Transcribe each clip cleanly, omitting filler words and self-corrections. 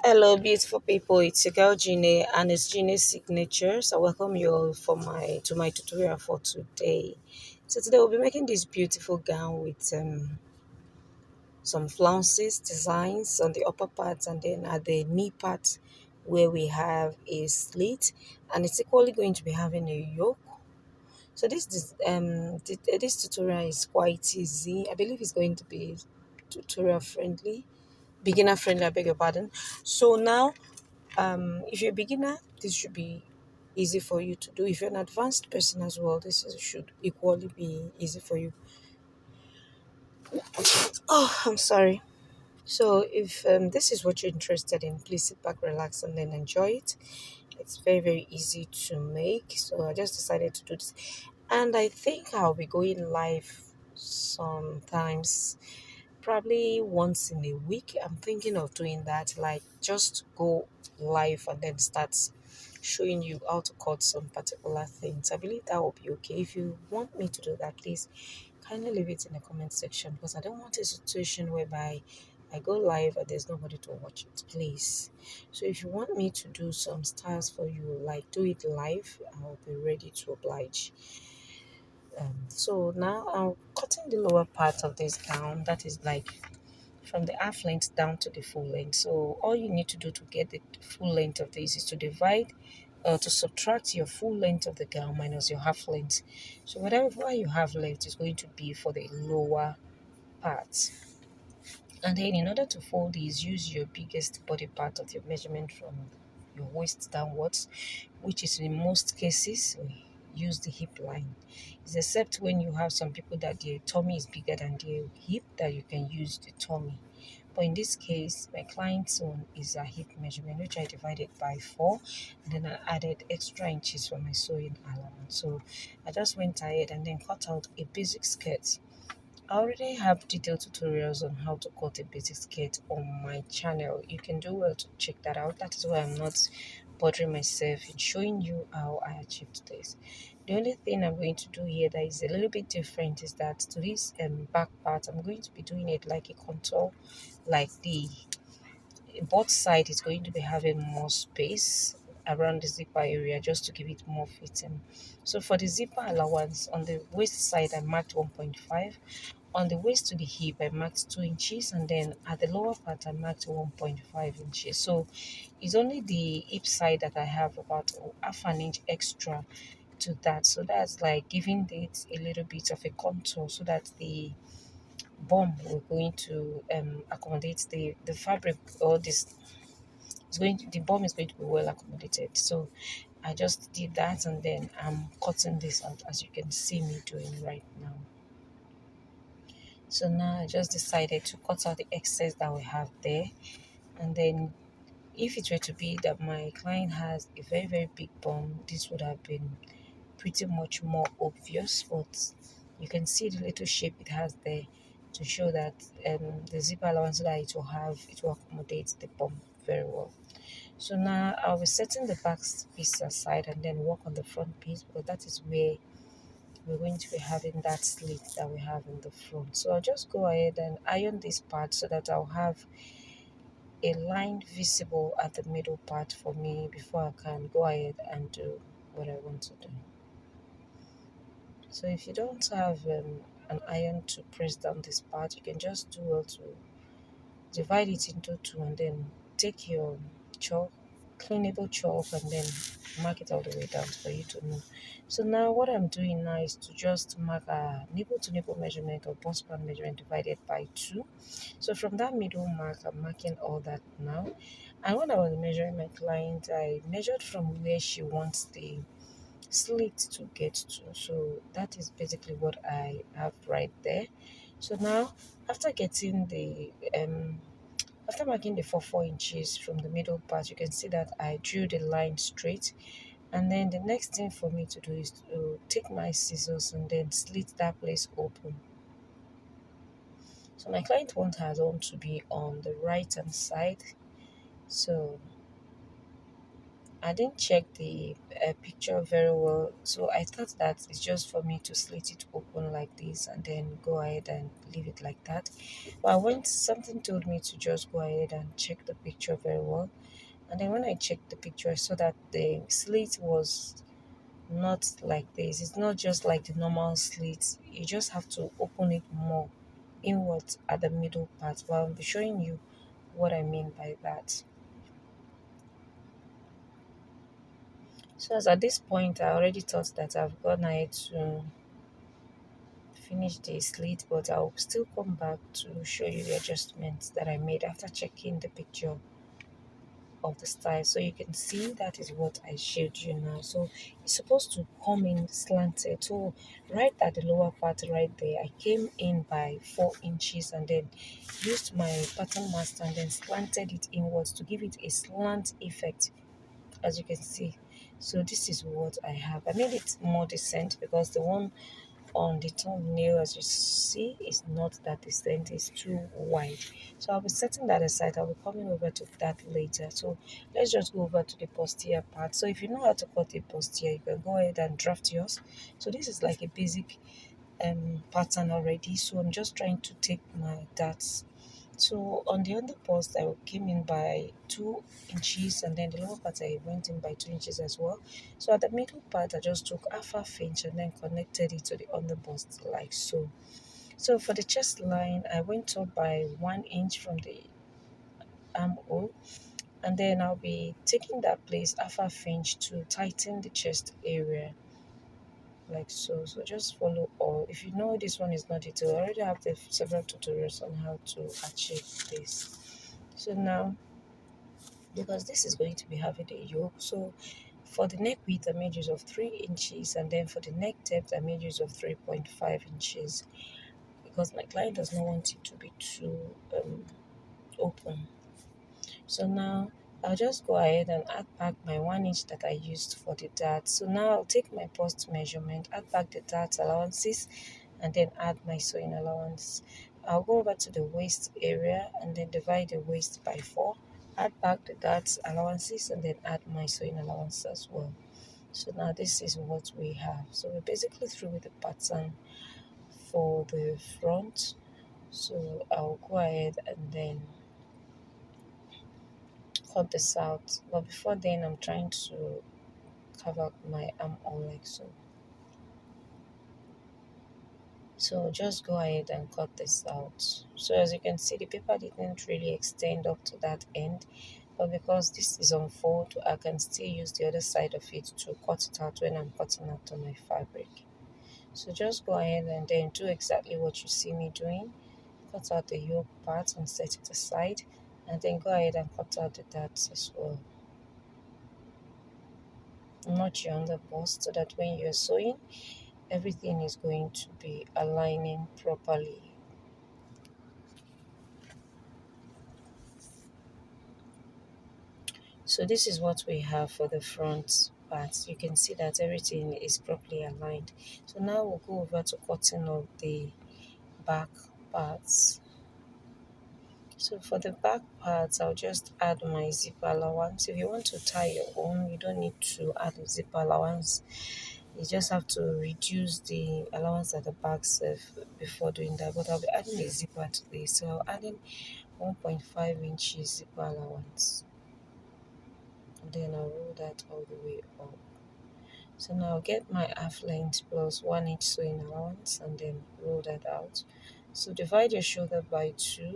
Hello, beautiful people. It's your girl Jine, and it's Jine's signature. So, I welcome you all for my tutorial for today. So, today we'll be making this beautiful gown with some flounces designs on the upper part, and then at the knee part where we have a slit, and it's equally going to be having a yoke. So, this tutorial is quite easy. I believe it's going to be tutorial friendly, beginner friendly. I beg your pardon. So now if you're a beginner, this should be easy for you to do. If you're an advanced person as well, should equally be easy for you. Oh, I'm sorry. So if this is what you're interested in, please sit back, relax, and then enjoy it. It's very, very easy to make. So I just decided to do this. And I think I'll be going live sometimes, probably once in a week. I'm thinking of doing that, like just go live and then start showing you how to cut some particular things. I believe that will be okay. If you want me to do that, please kindly leave it in the comment section, because I don't want a situation whereby I go live and there's nobody to watch it, please. So if you want me to do some styles for you, like do it live, I'll be ready to oblige. So now I'm cutting the lower part of this gown, that is like from the half length down to the full length. So all you need to do to get the full length of this is to divide to subtract your full length of the gown minus your half length. So whatever you have left is going to be for the lower part. And then in order to fold these, use your biggest body part of your measurement from your waist downwards, which is in most cases use the hip line. It's except when you have some people that their tummy is bigger than their hip that you can use the tummy. But in this case, my client's own is a hip measurement, which I divided by 4, and then I added extra inches for my sewing allowance. So I just went ahead and then cut out a basic skirt. I already have detailed tutorials on how to cut a basic skirt on my channel. You can do well to check that out. That is why I'm not bothering myself in showing you how I achieved this. The only thing I'm going to do here that is a little bit different is that to this back part, I'm going to be doing it like a contour, like the both side is going to be having more space around the zipper area just to give it more fitting. So for the zipper allowance on the waist side, I marked 1.5. On the waist to the hip, I marked 2 inches, and then at the lower part, I marked 1.5 inches. So it's only the hip side that I have about half an inch extra to that. So that's like giving it a little bit of a contour so that the bum will going to accommodate the fabric, or this is going to, the bum is going to be well accommodated. So I just did that, and then I'm cutting this out as you can see me doing right now. So now I just decided to cut out the excess that we have there. And then if it were to be that my client has a very, very big bum, this would have been pretty much more obvious. But you can see the little shape it has there to show that the zipper allowance that it will accommodate the bum very well. So now I'll be setting the back piece aside and then work on the front piece, because that is where we're going to be having that slit that we have in the front. So I'll just go ahead and iron this part so that I'll have a line visible at the middle part for me before I can go ahead and do what I want to do. So if you don't have an iron to press down this part, you can just do well to divide it into two, and then take your chalk, cleanable chalk, and then mark it all the way down for you to know. So now what I'm doing now is to just mark a nipple to nipple measurement or bust span measurement divided by 2. So from that middle mark, I'm marking all that now. And when I was measuring my client, I measured from where she wants the slit to get to. So that is basically what I have right there. So now after getting the after marking the 4 inches from the middle part, you can see that I drew the line straight. And then the next thing for me to do is to take my scissors and then slit that place open. So my client wants her own to be on the right hand side. So I didn't check the picture very well, so I thought that it's just for me to slit it open like this and then go ahead and leave it like that. But when something told me to just go ahead and check the picture very well, and then when I checked the picture, I saw that the slit was not like this. It's not just like the normal slit. You just have to open it more inwards at the middle part. But I'll be showing you what I mean by that. So as at this point, I already thought that I've gone ahead to finish the slit, but I'll still come back to show you the adjustments that I made after checking the picture of the style. So you can see that is what I showed you now. So it's supposed to come in slanted. So right at the lower part right there, I came in by 4 inches and then used my pattern master and then slanted it inwards to give it a slant effect, as you can see. So this is what I have. I made it more decent because the one on the thumbnail, as you see, is not that decent, it's too wide. So I'll be setting that aside. I'll be coming over to that later. So let's just go over to the bustier part. So if you know how to cut a bustier, you can go ahead and draft yours. So this is like a basic pattern already, so I'm just trying to take my darts. So on the underpost, I came in by 2 inches, and then the lower part I went in by 2 inches as well. So at the middle part, I just took half inch and then connected it to the underbust like so. So for the chest line, I went up by 1 inch from the armhole, and then I'll be taking that place half inch to tighten the chest area like so. So just follow all. If you know this one is not detailed, I already have the several tutorials on how to achieve this. So now, because this is going to be having a yoke, so for the neck width I made use of 3 inches, and then for the neck depth I made use of 3.5 inches, because my client does not want it to be too open. So now I'll just go ahead and add back my 1 inch that I used for the dart. So now I'll take my post measurement, add back the dart allowances, and then add my sewing allowance. I'll go over to the waist area and then divide the waist by 4, add back the dart allowances, and then add my sewing allowance as well. So now this is what we have. So we're basically through with the pattern for the front. So I'll go ahead and then cut this out, but before then I'm trying to cover my armhole like so. So just go ahead and cut this out. So as you can see, the paper didn't really extend up to that end, but because this is on fold, I can still use the other side of it to cut it out when I'm cutting out on my fabric. So just go ahead and then do exactly what you see me doing. Cut out the yoke part and set it aside, and then go ahead and cut out the darts as well. Notch your underbust so that when you're sewing, everything is going to be aligning properly. So this is what we have for the front part. You can see that everything is properly aligned. So now we'll go over to cutting of the back parts. So for the back parts, I'll just add my zipper allowance. If you want to tie your own, you don't need to add a zipper allowance. You just have to reduce the allowance at the back self before doing that. But I'll be adding a zipper today, so I'll adding 1.5 inches zipper allowance. And then I'll roll that all the way up. So now I'll get my half length plus 1 inch sewing allowance and then roll that out. So divide your shoulder by 2,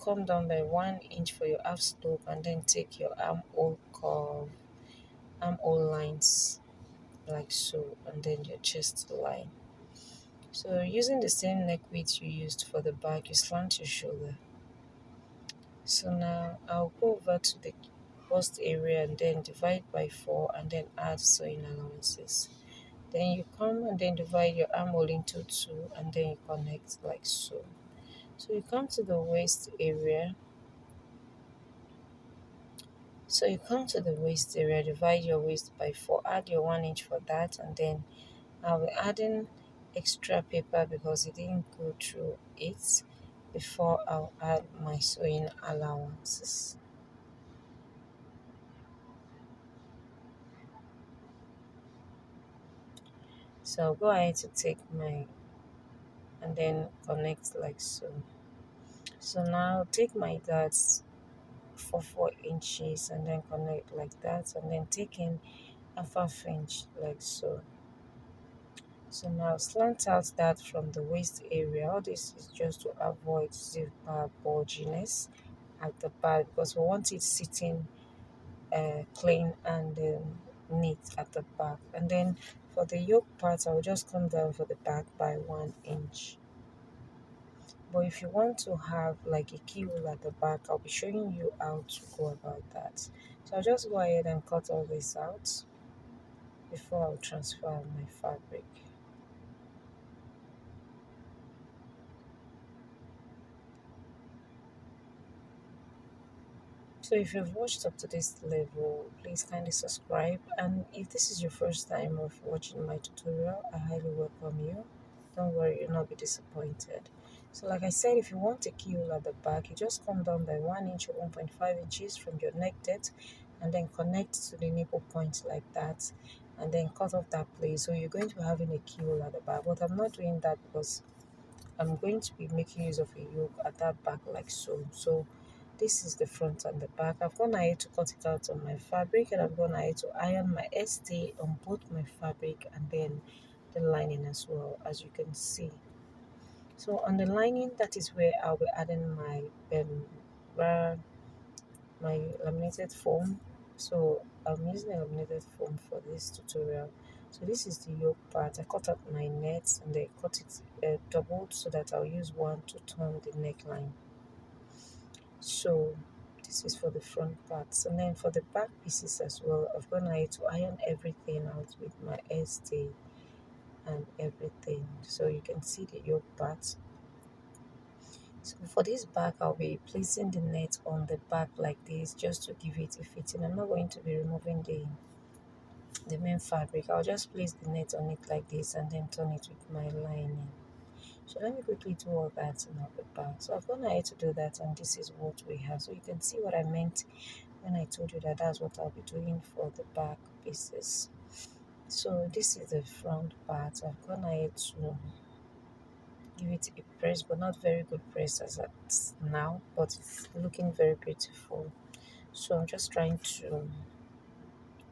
come down by 1 inch for your half slope, and then take your armhole curve, armhole lines like so, and then your chest line. So using the same neck width you used for the back, you slant your shoulder. So now I'll go over to the bust area and then divide by 4 and then add sewing allowances. Then you come and then divide your armhole into 2 and then you connect like so. So you come to the waist area. So you come to the waist area, divide your waist by 4, add your 1 inch for that, and then I'll be adding extra paper because it didn't go through it before I'll add my sewing allowances. So I'll go ahead to take my and then connect like so. So now take my darts for 4 inches and then connect like that, and then take in a half inch like so. So now slant out that from the waist area. All this is just to avoid zipper bulginess at the back because we want it sitting clean and neat at the back. And then for the yoke part, I'll just come down for the back by 1 inch. But if you want to have like a keyhole at the back, I'll be showing you how to go about that. So I'll just go ahead and cut all this out before I'll transfer my fabric. So if you've watched up to this level, please kindly subscribe. And if this is your first time of watching my tutorial, I highly welcome you. Don't worry, you'll not be disappointed. So like I said, if you want a keyhole at the back, you just come down by 1 inch or 1.5 inches from your neck depth and then connect to the nipple point like that and then cut off that place. So you're going to be having a keyhole at the back. But I'm not doing that because I'm going to be making use of a yoke at that back like so. So this is the front and the back. I've gone ahead to cut it out on my fabric and I've gone ahead to iron my stay on both my fabric and then the lining as well, as you can see. So on the lining, that is where I'll be adding my ra- my laminated foam. So I'm using a laminated foam for this tutorial. So this is the yoke part. I cut out my nets and I cut it doubled so that I'll use one to turn the neckline. So this is for the front parts, and then for the back pieces as well, I've gone ahead to iron everything out with my stay and everything. So you can see the yoke part. So for this back, I'll be placing the net on the back like this just to give it a fitting. I'm not going to be removing the main fabric. I'll just place the net on it like this and then turn it with my lining. So let me quickly do all that in the back. So I've gone ahead to do that, and this is what we have. So you can see what I meant when I told you that that's what I'll be doing for the back pieces. So this is the front part. I've gone ahead to give it a press, but not very good press as at now, but it's looking very beautiful. So I'm just trying to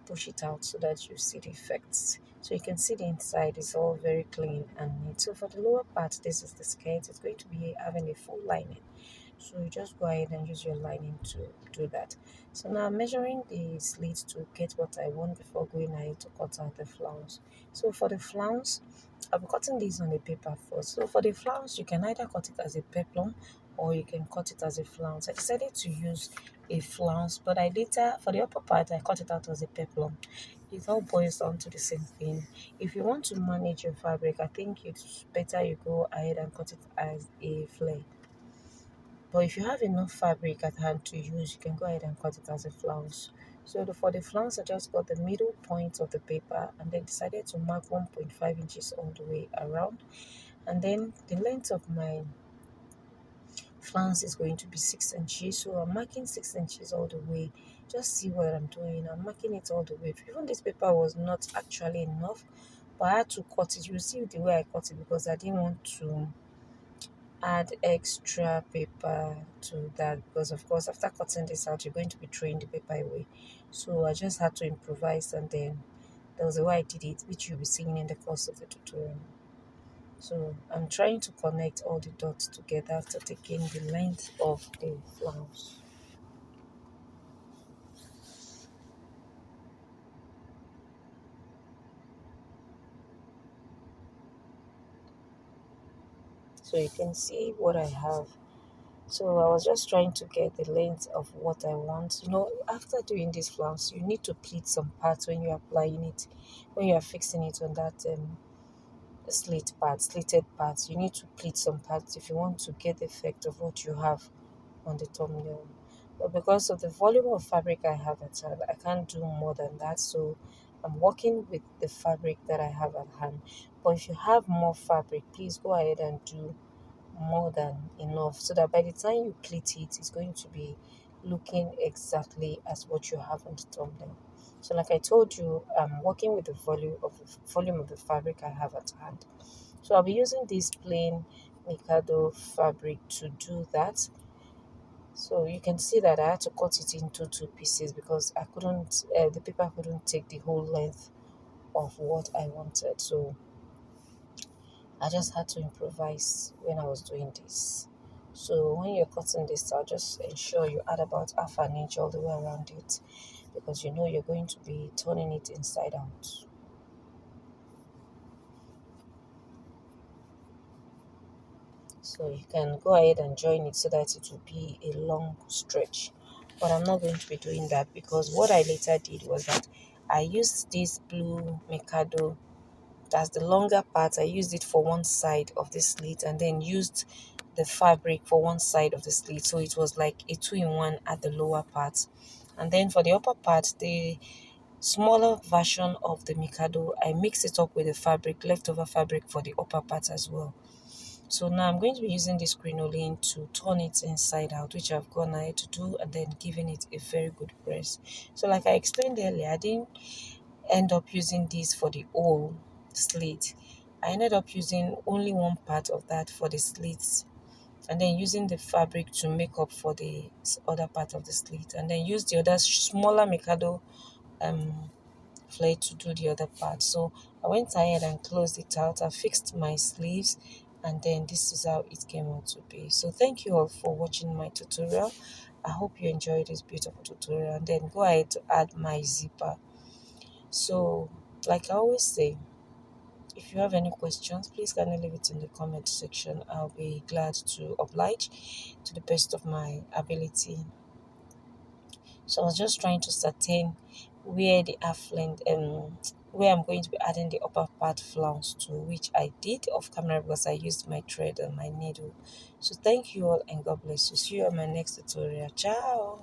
push it out so that you see the effects. So you can see the inside is all very clean and neat. So for the lower part, this is the skirt. It's going to be having a full lining. So you just go ahead and use your lining to do that. So now I'm measuring the slits to get what I want before going ahead to cut out the flounce. So for the flounce, I'll be cutting this on the paper first. So for the flounce, you can either cut it as a peplum or you can cut it as a flounce. I decided to use a flounce, but I later, for the upper part, I cut it out as a peplum. It all boils down to the same thing. If you want to manage your fabric, I think it's better you go ahead and cut it as a flare. But if you have enough fabric at hand to use, you can go ahead and cut it as a flounce. So for the flounce, I just got the middle point of the paper and then decided to mark 1.5 inches all the way around. And then the length of my flounce is going to be 6 inches. So I'm marking 6 inches all the way. Just see what I'm doing. I'm marking it all the way. Even this paper was not actually enough, but I had to cut it. You see the way I cut it because I didn't want to add extra paper to that because of course after cutting this out you're going to be throwing the paper away, so I just had to improvise, and then there was a way I did it which you'll be seeing in the course of the tutorial. So I'm trying to connect all the dots together after taking the length of the flounce. So you can see what I have. So I was just trying to get the length of what I want. After doing this flounce, you need to pleat some parts when you're applying it, when you are fixing it on that slitted parts. You need to pleat some parts if you want to get the effect of what you have on the thumbnail. But because of the volume of fabric I have at hand, I can't do more than that. So I'm working with the fabric that I have at hand. But if you have more fabric, please go ahead and do more than enough so that by the time you pleat it, it's going to be looking exactly as what you have on the thumbnail. So like I told you, I'm working with the volume of the fabric I have at hand. So I'll be using this plain Mikado fabric to do that. So you can see that I had to cut it into two pieces because the paper couldn't take the whole length of what I wanted. So I just had to improvise when I was doing this. So when you're cutting this out, just ensure you add about half an inch all the way around it because you know you're going to be turning it inside out. So you can go ahead and join it so that it will be a long stretch. But I'm not going to be doing that because what I later did was that I used this blue Mikado. That's the longer part. I used it for one side of the slit and then used the fabric for one side of the slit. So it was like a two-in-one at the lower part. And then for the upper part, the smaller version of the Mikado, I mixed it up with the fabric, leftover fabric for the upper part as well. So now I'm going to be using this crinoline to turn it inside out, which I've gone ahead to do, and then giving it a very good press. So like I explained earlier, I didn't end up using this for the whole slit. I ended up using only one part of that for the slits and then using the fabric to make up for the other part of the slit and then use the other smaller Mikado um flare to do the other part. So I went ahead and closed it out. I fixed my sleeves and then this is how it came out to be. So thank you all for watching my tutorial. I hope you enjoyed this beautiful tutorial and then go ahead to add my zipper. So like I always say, if you have any questions, please kindly leave it in the comment section. I'll be glad to oblige to the best of my ability. So I was just trying to ascertain where the affluent where I'm going to be adding the upper part flounce to, which I did off camera because I used my thread and my needle. So thank you all and God bless you. See you on my next tutorial. Ciao.